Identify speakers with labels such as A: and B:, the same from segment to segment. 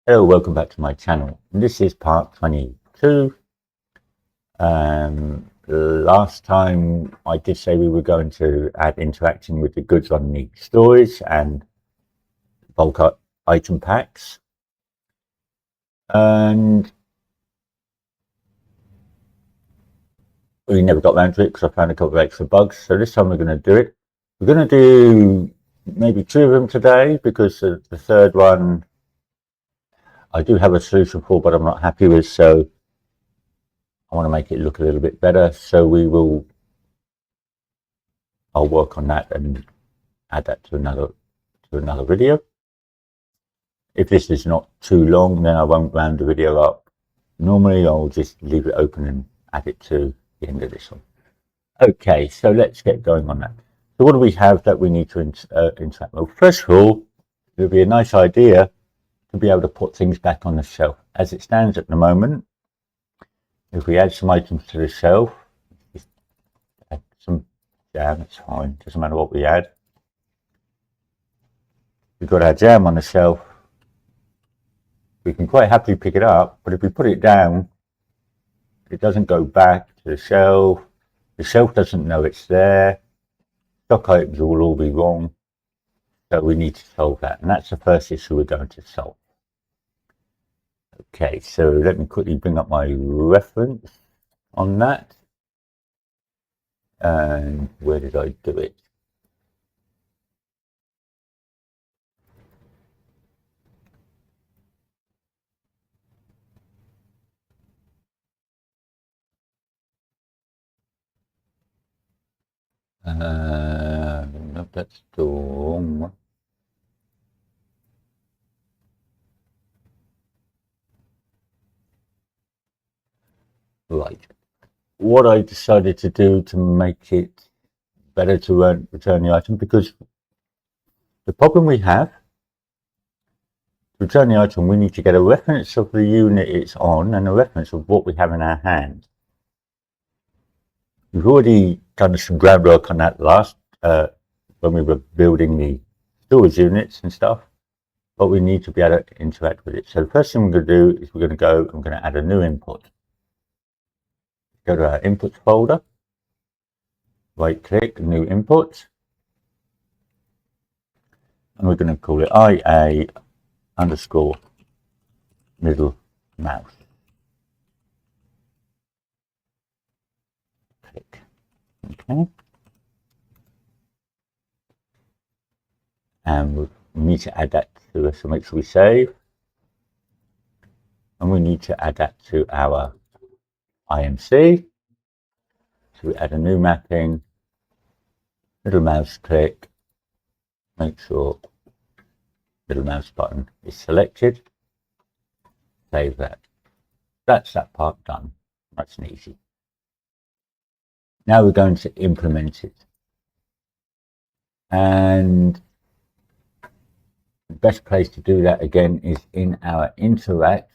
A: Hello, welcome back to my channel. This is part 22. Last time I did say we were going to add interacting with the goods on the stores and bulk item packs. And we never got around to it because I found a couple of extra bugs. So this time we're going to do it. We're going to do maybe 2 of them today because the third one I do have a solution for, but I'm not happy with. So I want to make it look a little bit better. So I'll work on that and add that to another video. If this is not too long, then I won't round the video up. Normally I'll just leave it open and add it to the end of this one. Okay, so let's get going on that. So what do we have that we need to interact? Well, first of all, it would be a nice idea to be able to put things back on the shelf. As it stands at the moment, if we add some items to the shelf, just add some jam, it's fine, doesn't matter what we add. We've got our jam on the shelf. We can quite happily pick it up, but if we put it down, it doesn't go back to the shelf. The shelf doesn't know it's there. Stock items will all be wrong. So we need to solve that. And that's the first issue we're going to solve. Okay, so let me quickly bring up my reference on that. And where did I do it? No, that's the wrong one. Right. What I decided to do to make it better to return the item, because the problem we have, to return the item, we need to get a reference of the unit it's on and a reference of what we have in our hand. We've already done some groundwork on that last, when we were building the storage units and stuff, but we need to be able to interact with it. So the first thing we're going to do is we're going to go, I'm going to add a new input. Go to our inputs folder, right click, new input, and we're going to call it IA underscore middle mouse. Click. Okay. And we need to add that to us, so make sure we save. And we need to add that to our IMC. So we add a new mapping, middle mouse click, make sure middle mouse button is selected, save that. That's that part done. Nice and easy. Now we're going to implement it. And the best place to do that again is in our interact,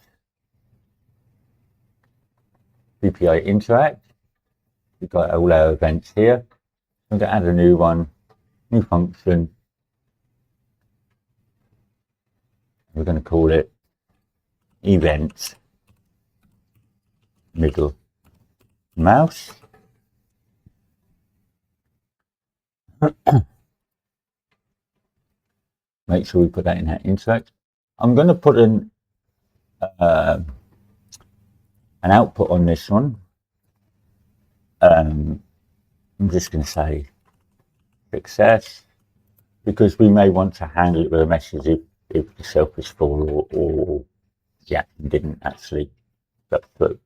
A: PPI interact. We've got all our events here. I'm going to add a new one, new function. We're going to call it event middle mouse. Make sure we put that in our interact. I'm going to put an output on this one. I'm just going to say success, because we may want to handle it with a message if the shelf is full or the action didn't actually go through.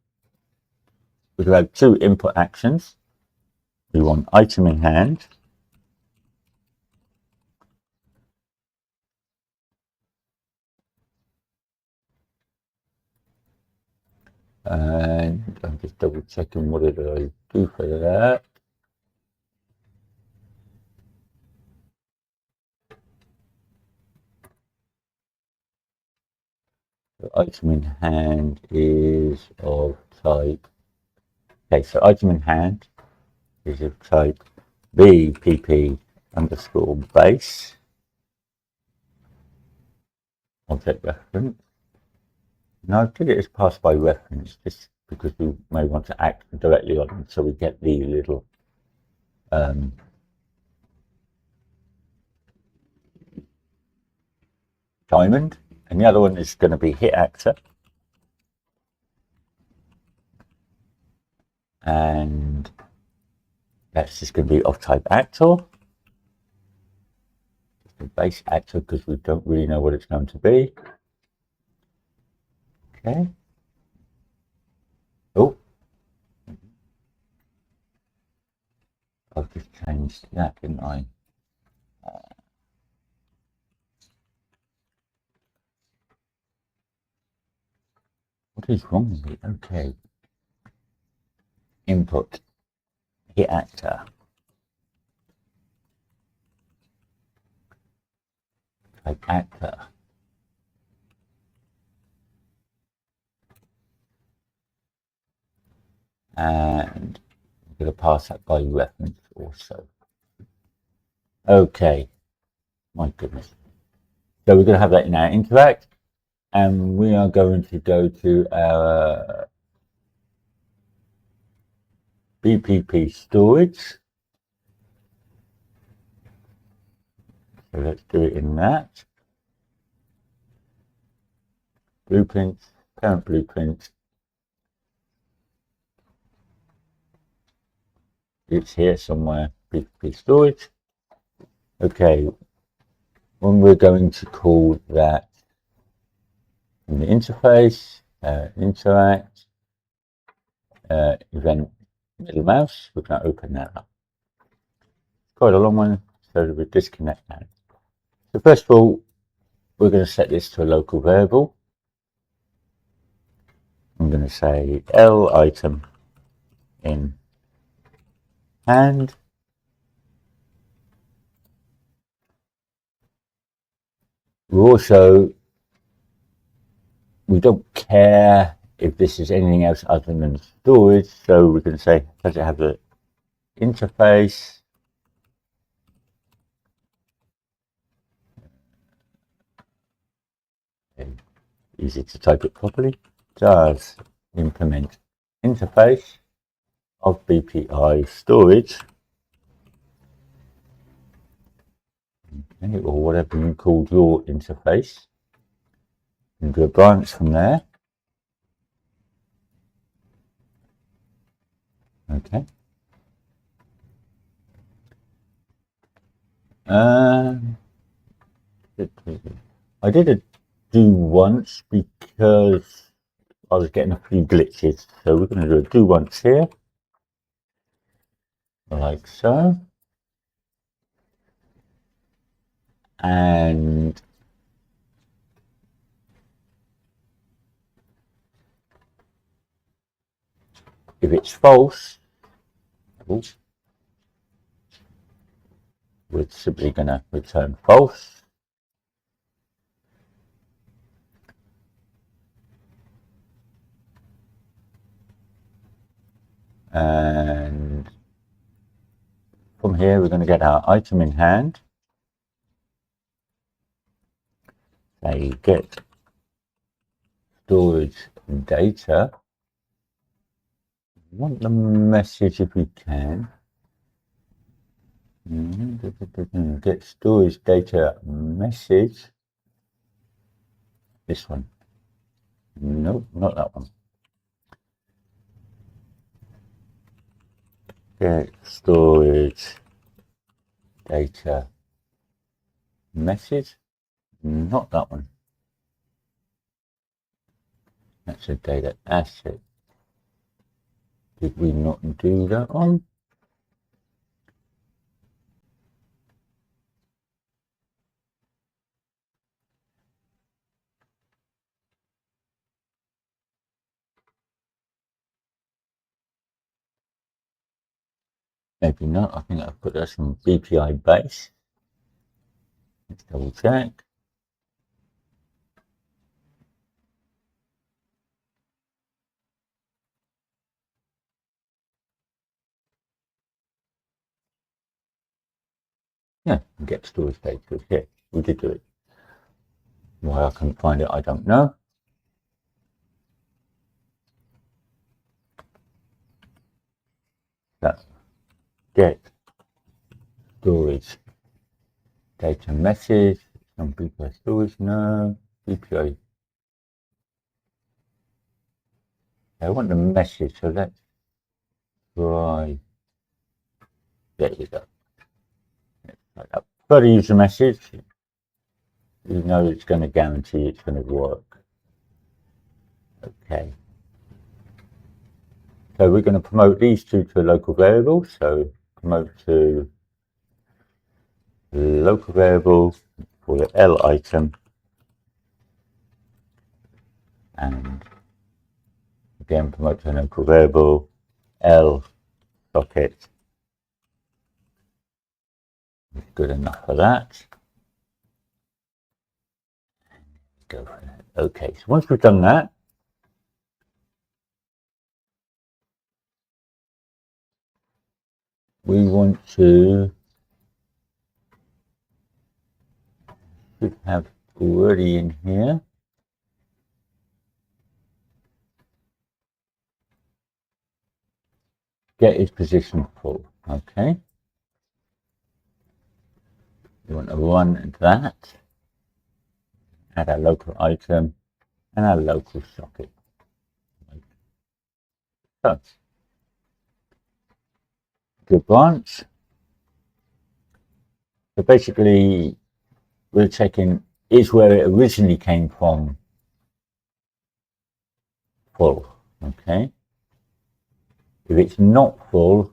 A: We have 2 input actions. We want item in hand. And I'm just double checking what did I do for that. The item in hand is of type. Okay, so item in hand is of type BPP underscore base object reference. Now I did it as pass by reference just because we may want to act directly on them, so we get the little diamond, and the other one is going to be hit actor, and that's just going to be off type actor, the base actor, because we don't really know what it's going to be. Okay. Oh, I've just changed that, didn't I? What is wrong with it? Okay. Input, hit actor. Type actor. And I'm going to pass that by reference also. Okay. My goodness. So we're going to have that in our interact, and we are going to go to our BPP storage. So let's do it in that. Blueprints, parent blueprint. It's here somewhere, BPP storage. Okay, when we're going to call that in the interface, interact, event middle mouse, we're going to open that up. Quite a long one, so we disconnect that. So first of all, we're going to set this to a local variable. I'm going to say L item in hand. We don't care if this is anything else other than storage, so we can say, does it have the interface? Easy to type it properly. Does implement interface of BPI storage, okay, or whatever you called your interface, and do a branch from there. Okay. I did a do once because I was getting a few glitches, so we're going to do a do once here, like so, and if it's false, we're simply going to return false. And from here, we're going to get our item in hand. Say get storage data. We want the message if we can. Get storage data message. This one. Nope, not that one. Get storage data message. Not that one. That's a data asset. Did we not do that one? Maybe not. I think I've put that in BPI base. Let's double check. Yeah, get storage data. Okay, we did do it. Why I couldn't find it, I don't know. So get storage data message, some BPI storage, no, BPI. I want the message, so let's try. There you go. Like that. Further user message, you know it's going to guarantee it's going to work. Okay. So we're going to promote these two to a local variable. So promote to local variable for the L item, and again promote to a local variable L socket. Good enough for that. Go for that. Okay, so once we've done that, we want to should have already in here get its position full. Okay, we want to run that, add our local item and our local socket. So the branch. So basically, we're checking is where it originally came from full. Okay. If it's not full,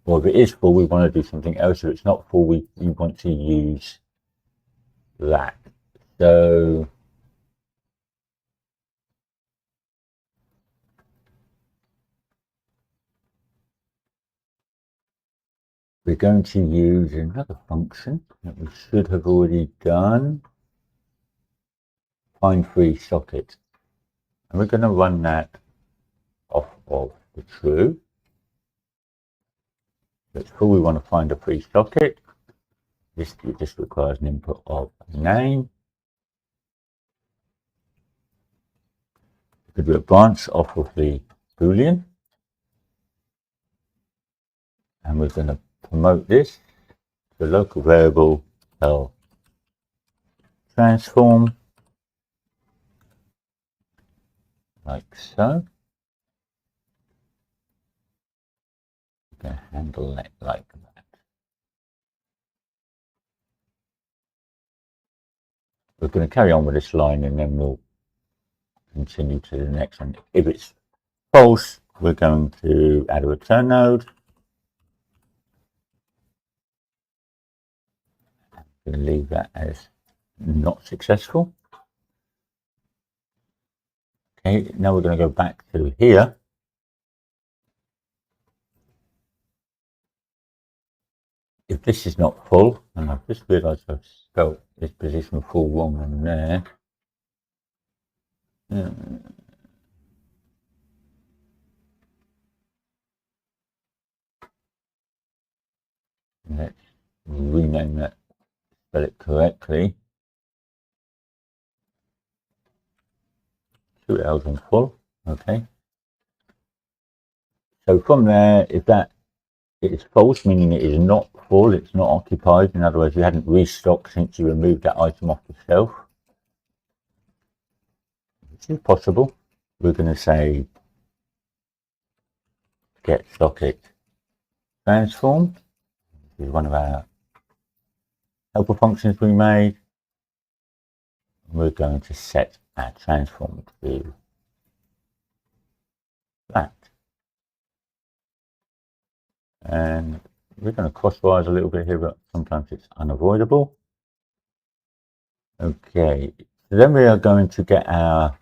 A: or if it is full, we want to do something else. If it's not full, we want to use that. So we're going to use another function that we should have already done. Find free socket. And we're going to run that off of the true. That's full. We want to find a free socket. This requires an input of name. We could do a branch off of the Boolean. And we're going to promote this to a local variable L transform, like so. We're going to handle it like that. We're going to carry on with this line and then we'll continue to the next one. If it's false, we're going to add a return node. I'm going to leave that as not successful. Okay, now we're going to go back to here. If this is not full, and I've just realized I've spelled this position full wrong on there. Let's rename that, spell it correctly. 2 L's on full, okay. So from there, if that is false, meaning it is not full, it's not occupied, in other words, you hadn't restocked since you removed that item off the shelf, which is possible, we're going to say get socket transform. This is one of our helper functions we made. We're going to set our transform to that. And we're going to crosswise a little bit here, but sometimes it's unavoidable. Okay, so then we are going to get our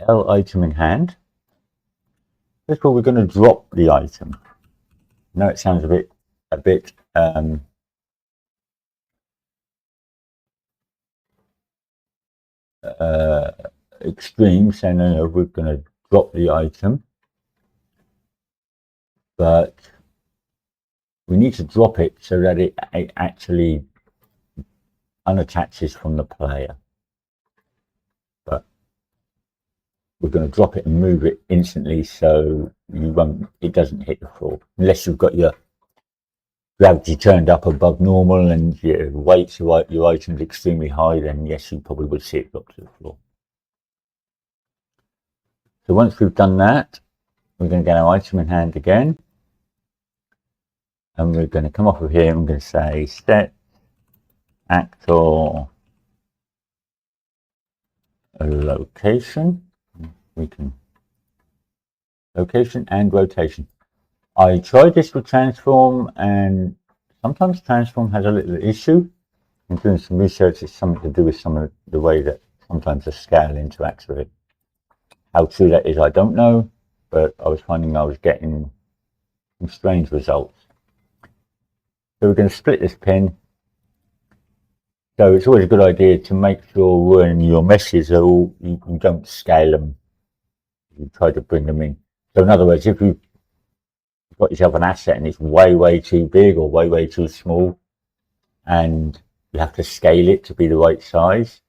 A: L item in hand. First of all, we're going to drop the item. Now it sounds a bit extreme, saying no, we're going to drop the item, but we need to drop it so that it actually unattaches from the player. But we're going to drop it and move it instantly, so it doesn't hit the floor unless you've got your gravity turned up above normal and your weights, your items extremely high. Then yes, you probably would see it drop to the floor. So once we've done that, we're going to get our item in hand again, and we're going to come off of here. I'm going to say set actor location. We can location and rotation. I tried this with transform, and sometimes transform has a little issue. I'm doing some research. It's something to do with some of the way that sometimes the scale interacts with it. How true that is, I don't know, but I was finding I was getting some strange results. So we're going to split this pin. So it's always a good idea to make sure when your meshes are all, you don't scale them. You try to bring them in. So in other words, if you've got yourself an asset and it's way too big or way too small, and you have to scale it to be the right size,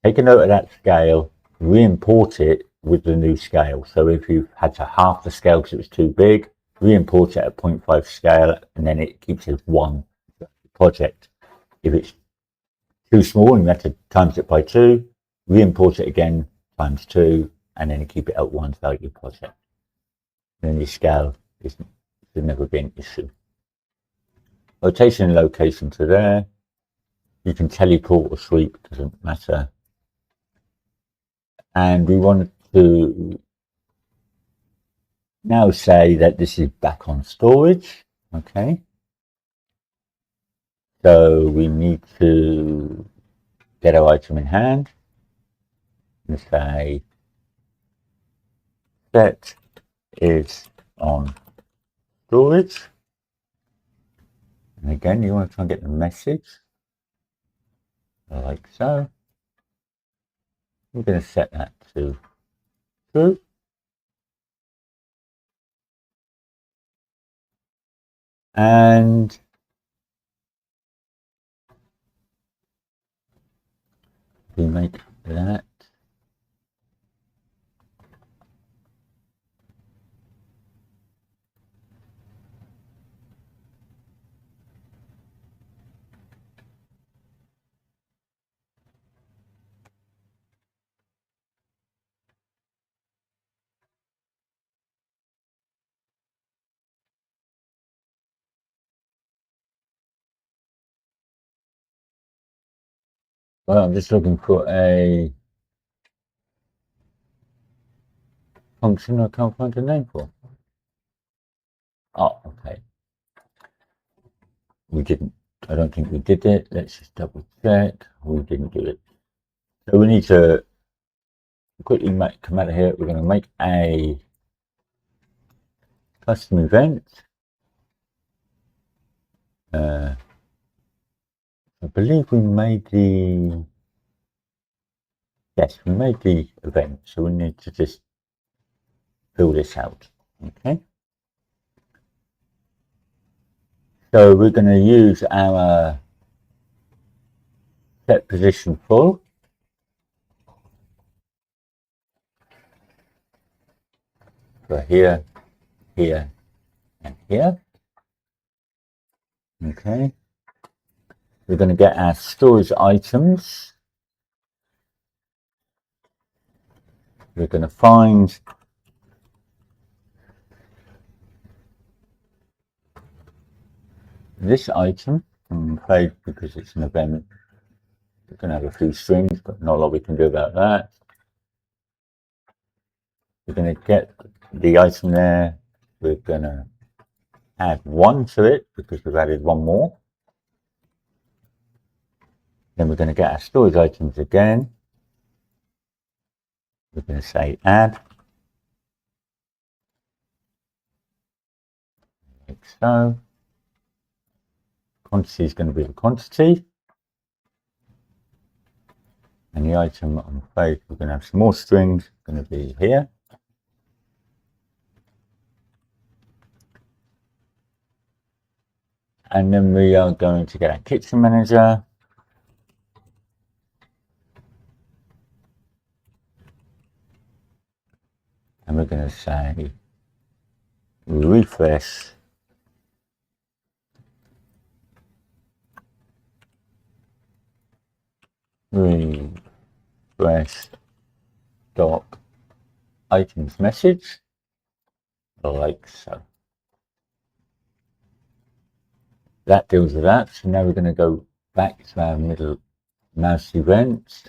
A: take a note of that scale, re-import it with the new scale. So if you've had to half the scale because it was too big, re-import it at 0.5 scale, and then it keeps it one project. If it's too small and you have to times it by 2, re-import it again times 2, and then you keep it at 1 value project. And then your scale should never be an issue. Rotation and location to there. You can teleport or sweep, doesn't matter. And we want to now say that this is back on storage. Okay. So we need to get our item in hand and say set is on storage. And again, you want to try and get the message like so. We're going to set that to true. And we make that well, I'm just looking for a function I can't find a name for. Oh, okay. We didn't. I don't think we did it. Let's just double check. We didn't do it. So we need to quickly come out of here. We're going to make a custom event. I believe we made the. Yes, we made the event. So we need to just fill this out. Okay. So we're going to use our set position full. For here, here, and here. Okay. We're going to get our storage items. We're going to find this item. I'm afraid because it's an event, we're going to have a few strings, but not a lot we can do about that. We're going to get the item there. We're going to add 1 to it because we've added 1 more. Then we're going to get our storage items again. We're going to say add. Like so. Quantity is going to be the quantity. And the item, I'm afraid we're going to have some more strings, going to be here. And then we are going to get our kitchen manager. and we're going to say refresh doc items message, like so. That deals with that. So now we're going to go back to our middle mouse events.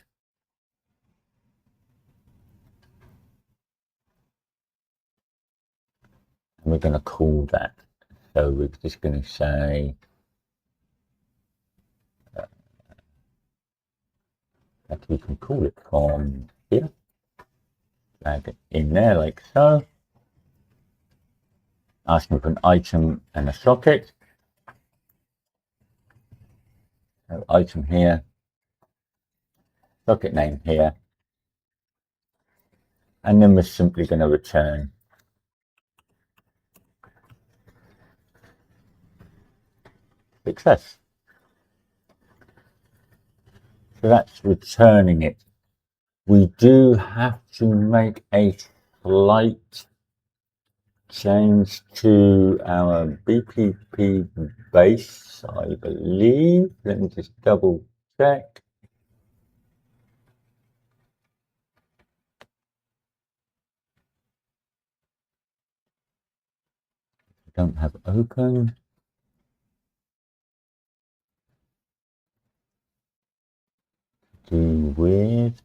A: And we're going to call that. So we're just going to say that we can call it from here. Drag it in there like so. Asking for an item and a socket. So item here, socket name here, and then we're simply going to return success. So that's returning it. We do have to make a slight change to our BPP base, I believe. Let me just double check. Don't have open. Do with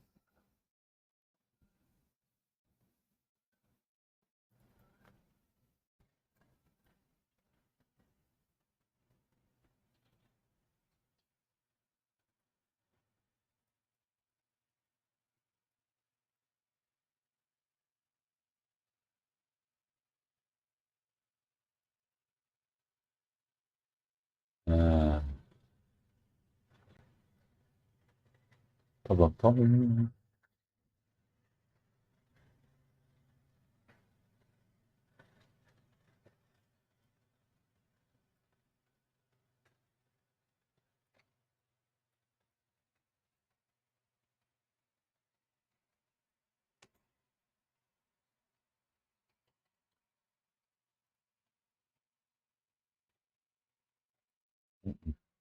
A: problem.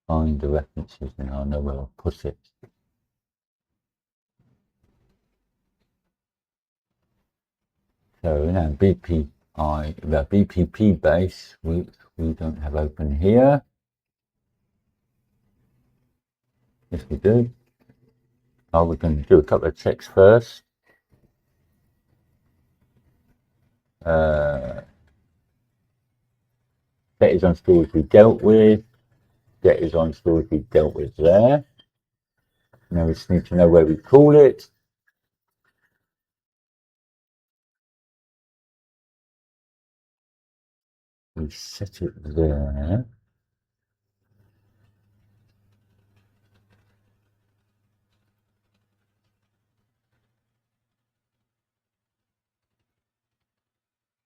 A: Find the references and I'll know where I'll put it. So now the BPP base, we don't have open here. Yes, we do. Oh, we're going to do a couple of checks first. That is on storage we dealt with. That is on storage we dealt with there. Now we just need to know where we call it. We set it there.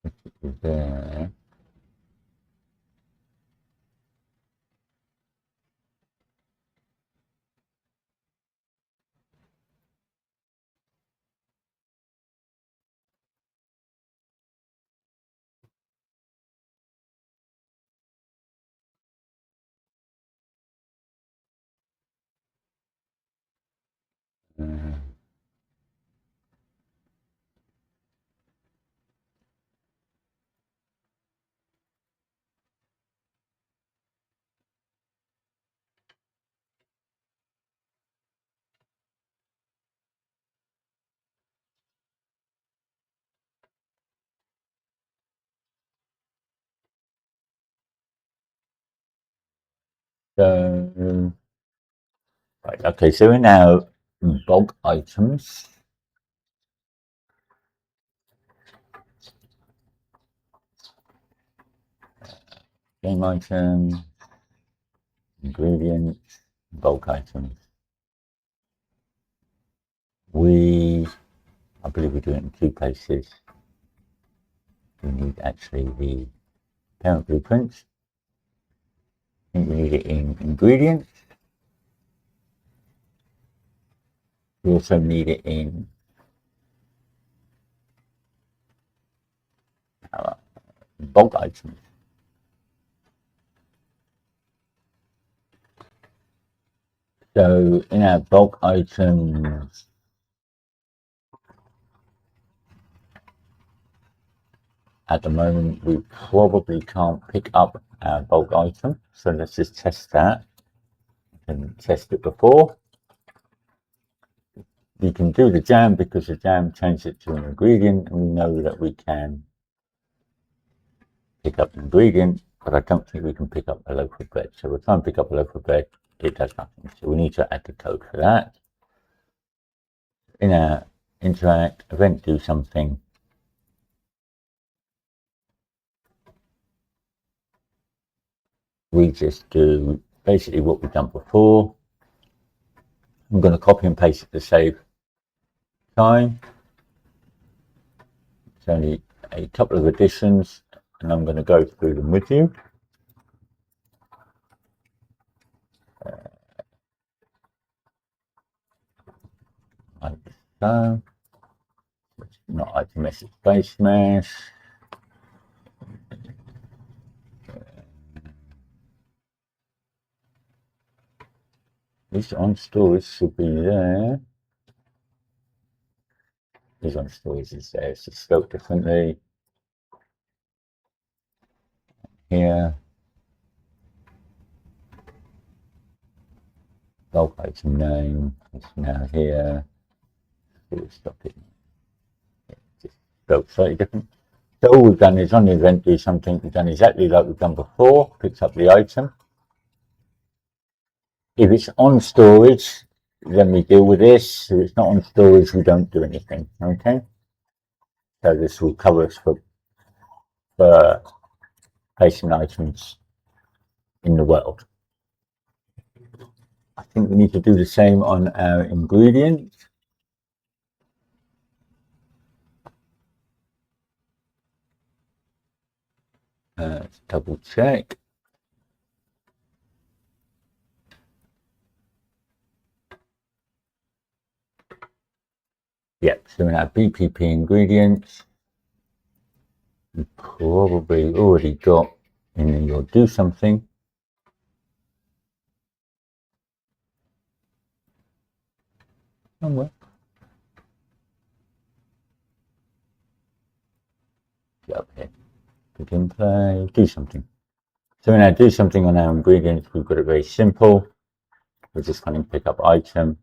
A: Set it there. So, right, okay, so we're now bulk items. Game items, ingredients, bulk items. I believe we do it in two places. We need actually the parent blueprints. I think we need it in ingredients. We also need it in bulk items. So in our bulk items, at the moment we probably can't pick up our bulk item. So let's just test that and test it before. We can do the jam because the jam changed it to an ingredient, and we know that we can pick up an ingredient, but I don't think we can pick up a loaf of bread. So we'll try and pick up a loaf of bread. It does nothing. So we need to add the code for that. In our interact event, do something. We just do basically what we've done before. I'm going to copy and paste it to save time. It's only a couple of additions, and I'm going to go through them with you. Like so. It's not item message space mesh. This on storage should be there. This on storage is there. It's just spelled differently. Here. Bulk item name. It's now here. Stop it. Just spelled slightly different. So all we've done is on the event do something. We've done exactly like we've done before. Picks up the item. If it's on storage, then we deal with this. If it's not on storage, we don't do anything. Okay. So this will cover us for placing items in the world. I think we need to do the same on our ingredients. Let's double check. Yep, so in our BPP ingredients, you probably already got in your do something. Somewhere. Get up here. Click in play, do something. So in our do something on our ingredients, we've got it very simple. We're just going to pick up item.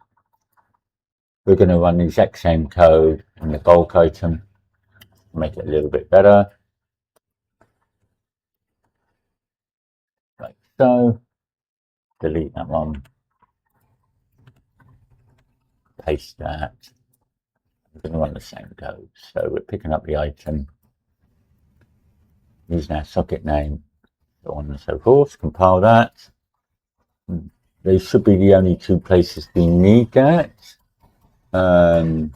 A: We're going to run the exact same code in the bulk item, make it a little bit better. Like so. Delete that one. Paste that. We're going to run the same code. So we're picking up the item, using our socket name, so on and so forth. Compile that. These should be the only two places we need that. Don't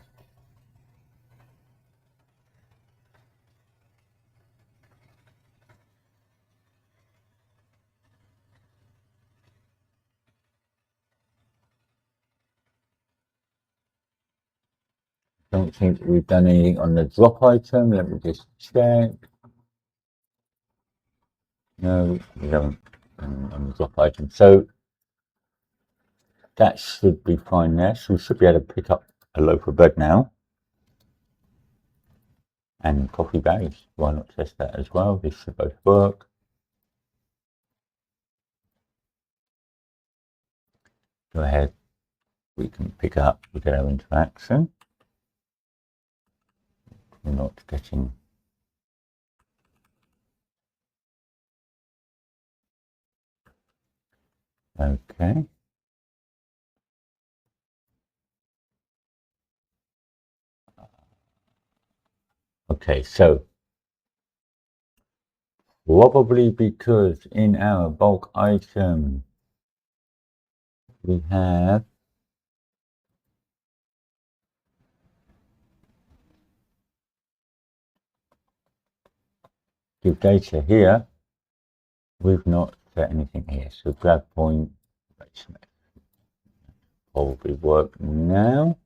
A: think we've done anything on the drop item. Let me just check. No, we haven't on the drop item. So that should be fine there. So we should be able to pick up a loaf of bread now. And coffee bags. Why not test that as well? This should both work. Go ahead. We can pick up, we get our interaction. We're not getting okay. Okay, so probably because in our bulk item we have give data here, we've not set anything here. So grab point probably work now.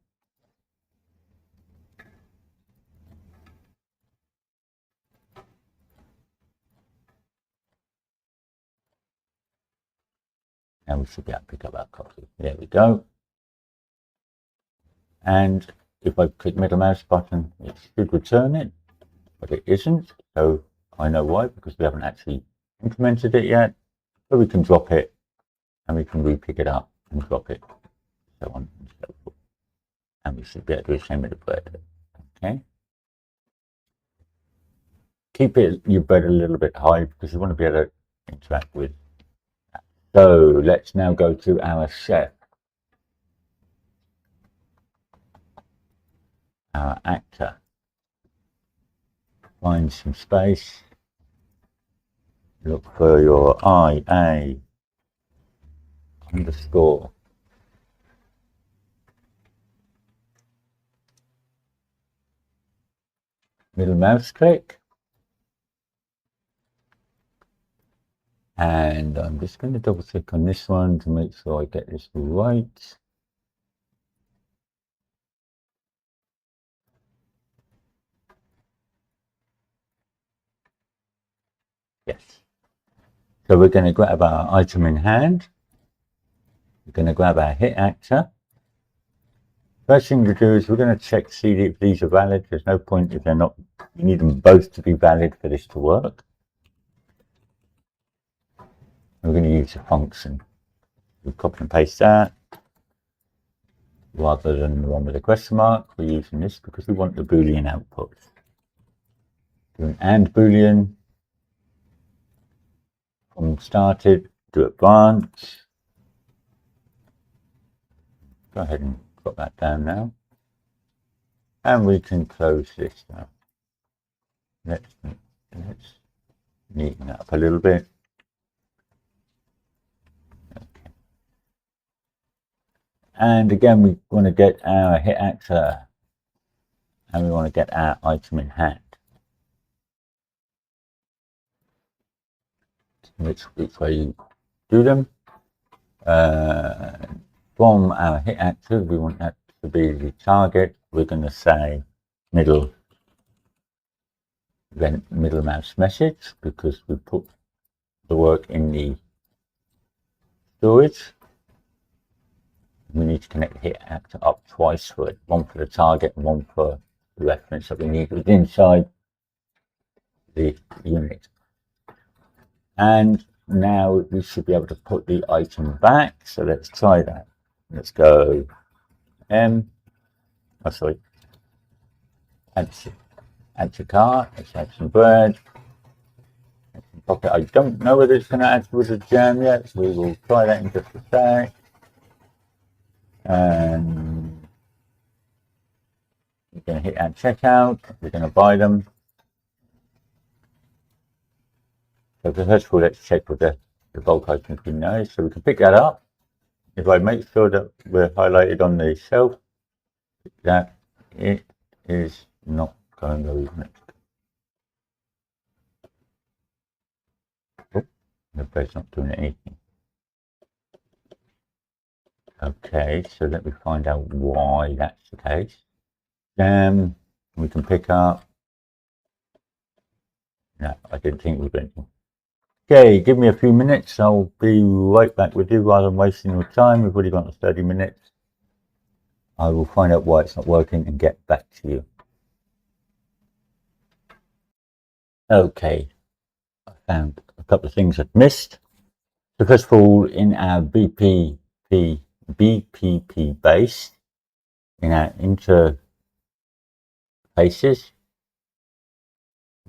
A: And we should be able to pick up our copy. There we go. And if I click middle mouse button, it should return it, but it isn't. So I know why, because we haven't actually implemented it yet. But we can drop it and we can re-pick it up and drop it, so on and so forth. And we should be able to do the same with the bread. Okay. Keep your bread a little bit high because you want to be able to interact with that. So let's now go to our chef, our actor. Find some space. Look for your IA underscore. Middle mouse click. And I'm just going to double click on this one to make sure I get this right. Yes. So we're going to grab our item in hand. We're going to grab our hit actor. First thing to do is we're going to check to see if these are valid. There's no point if they're not. You need them both to be valid for this to work. We're going to use a function. We'll copy and paste that. Rather than the one with a question mark, we're using this because we want the Boolean output. Do an AND Boolean from started to advanced. Go ahead and drop that down now. And we can close this now. Let's neaten that up a little bit. Okay. And again, we want to get our hit actor and we want to get our item in hand. Which way you do them. From our hit actor, we want that to be the target. We're going to say middle mouse message because we put the work in the storage. We need to connect the hit actor up twice for it, one for the target and one for the reference that we need within inside the unit. And now we should be able to put the item back. So let's try that. Let's go add to cart. Let's add some bread. Okay, I don't know whether it's going to add with a jam yet. We will try that in just a sec. And we're going to hit add checkout. We're going to buy them. So first of all, let's check with the bulk items we know. So we can pick that up. If I make sure that we're highlighted on the shelf, that it is not going to be next. Oh, the bread's not doing anything. Okay, so let me find out why that's the case. Jam, we can pick up. No, I didn't think we were going to. Okay, give me a few minutes. I'll be right back with you rather than wasting your time. We've already got 30 minutes. I will find out why it's not working and get back to you. Okay, I found a couple of things I've missed. So first of all, in our BPP base, in our interfaces,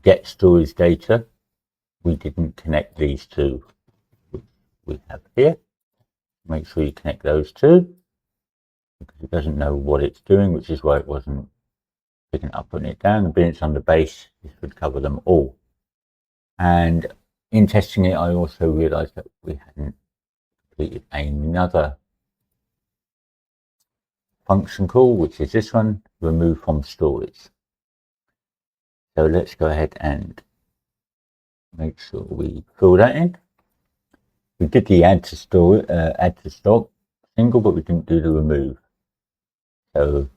A: get storage data, we didn't connect these two, which we have here. Make sure you connect those two, because it doesn't know what it's doing, which is why it wasn't picking it up, putting it down. And being it's on the base, this would cover them all. And in testing it, I also realized that we hadn't completed another function call, which is this one, remove from storage. So let's go ahead and make sure we fill that in. We did the add to stock single, but we didn't do the remove. So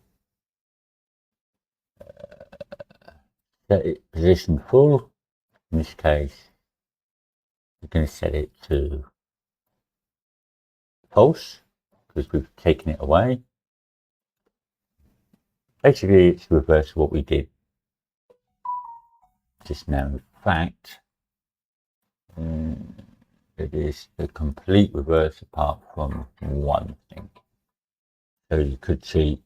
A: set it position full. In this case, we're going to set it to pulse because we've taken it away. Basically, it's the reverse of what we did just now. In fact, it is the complete reverse apart from one thing. So you could see,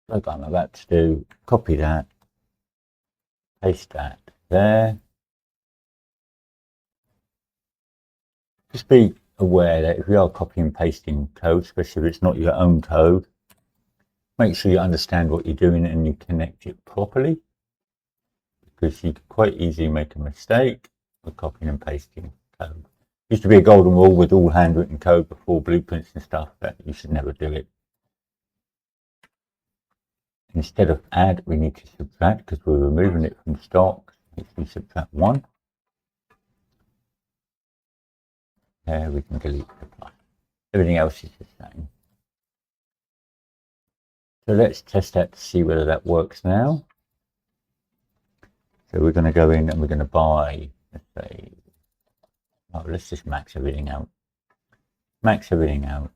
A: like I'm about to do, copy that, paste that there. Just be aware that if you are copying and pasting code, especially if it's not your own code, make sure you understand what you're doing and you connect it properly, because you could quite easily make a mistake with copying and pasting code. Used to be a golden rule with all handwritten code before blueprints and stuff, that you should never do it. Instead of add, we need to subtract because we're removing it from stock. We subtract 1. There we can delete the plus. Everything else is the same. So let's test that to see whether that works now. So we're going to go in and we're going to buy, let's say, oh, let's just max everything out. Max everything out.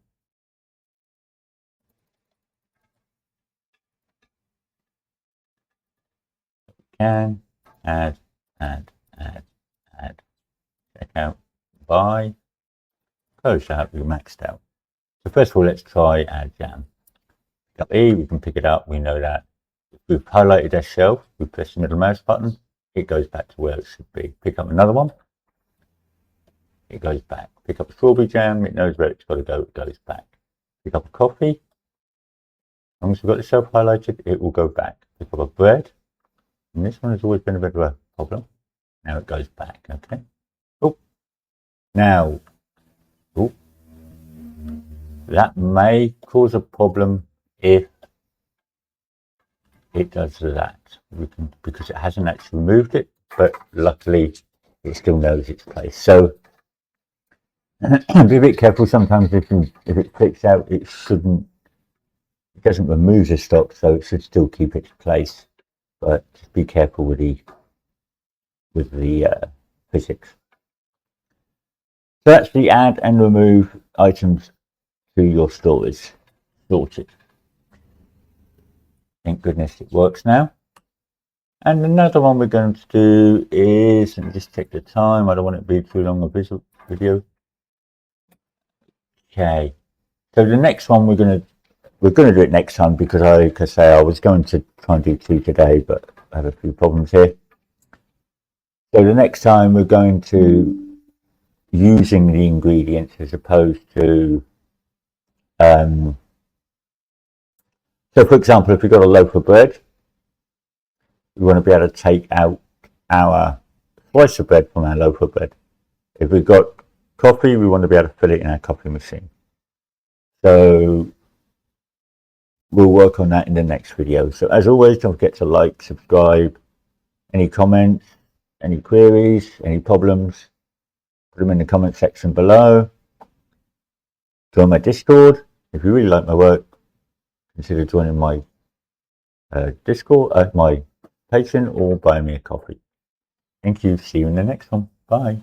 A: Can add, check out, buy, close out, we maxed out. So first of all, let's try add jam. Pick up E, we can pick it up, we know that. If we've highlighted our shelf, we press the middle mouse button, it goes back to where it should be. Pick up another one, it goes back. Pick up strawberry jam, it knows where it's got to go, it goes back. Pick up a coffee, as long as we've got the shelf highlighted, it will go back. Pick up a bread, and this one has always been a bit of a problem. Now it goes back, okay? Oh, now, oh, that may cause a problem if it does that. We can, because it hasn't actually removed it, but luckily it still knows its place. So be a bit careful sometimes if it clicks out, it doesn't remove the stock, so it should still keep its place. But just be careful with the physics. So that's the add and remove items to your storage sorted. Thank goodness it works now. And another one we're going to do is, let me just check the time, I don't want it to be too long a video. Okay, so the next one we're going to do it next time, because like I say, I was going to try and do 2 today, but I have a few problems here. So the next time we're going to using the ingredients as opposed to so for example, if we've got a loaf of bread, we want to be able to take out our slice of bread from our loaf of bread. If we've got coffee, we want to be able to fill it in our coffee machine. So we'll work on that in the next video. So as always, don't forget to like, subscribe. Any comments, any queries, any problems, put them in the comment section below. Join my Discord. If you really like my work, consider joining my Discord at my Patreon or buy me a coffee. Thank you. See you in the next one. Bye.